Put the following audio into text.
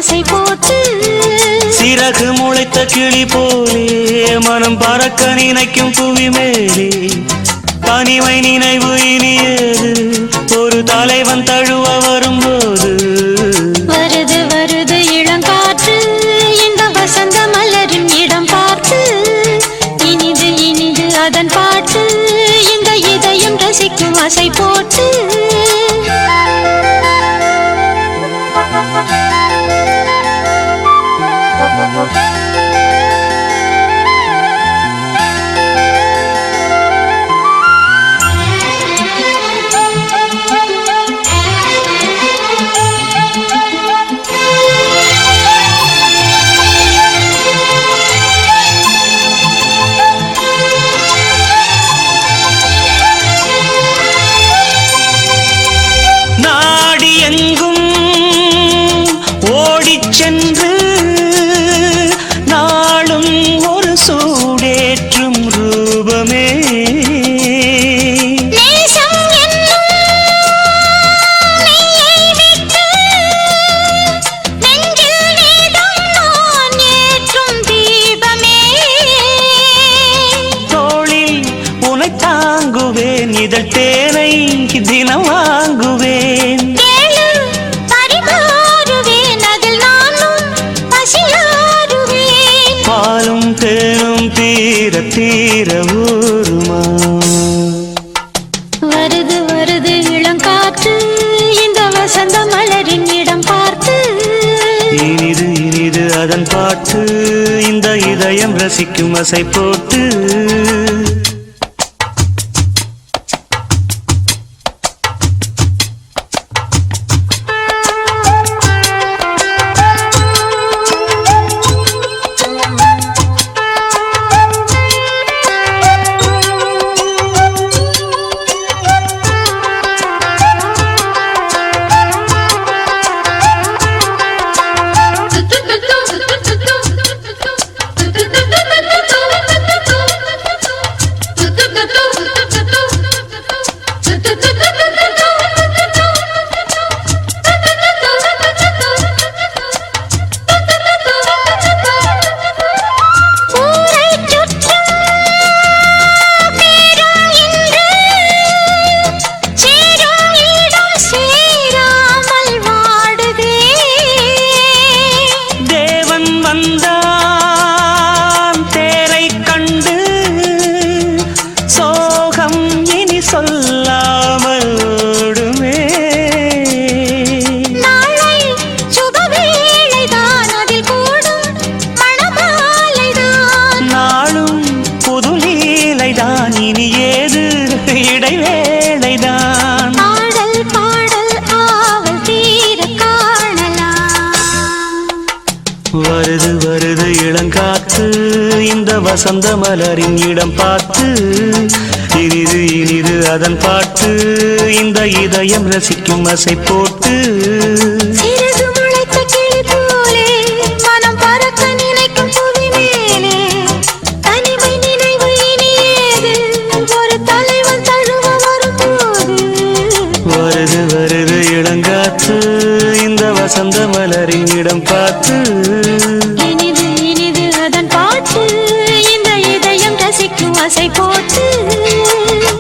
ஆசை போட்டு சிறகு முளைத்த கிளி போலே மனம் பறக்க நினைக்கும் புவி மேலே தனிமை நினைவு இனியது ஒரு தலைவன் தழுவ வரும்போது வருது வருது இளங்காற்று இந்த வசந்த மலரின் இடம் பார்த்து இனிது இனிது அதன் பாட்டு இந்த இதயம் ரசிக்கும் ஆசை போட்டு சென்று நாளும் ஒரு சூடேற்றும் ரூபமே தோளில் உனை தாங்குவேன் இதழ் தேனை தினம் வாங்குவேன் பாலும் தேனும் தீர தீர ஊருமா வருது வருது இளங்காற்று இந்த வசந்த மலரின் இடம் பார்த்து இனிது இனிது அதன் பாட்டு இந்த இதயம் ரசிக்கும் அசை போட்டு இனி ஏது இடைவேளைதான் பாடல் பாடல் ஆவல் தீர காணலாம் வருது வருது இளங்காற்று இந்த வசந்த மலரின் இடம் பார்த்து இனிது இனிது அதன் பாட்டு இந்த இதயம் ரசிக்கும் அசை போட்டு வருது வருது இளங்காற்று இந்த வசந்த மலரின் இடம் பார்த்து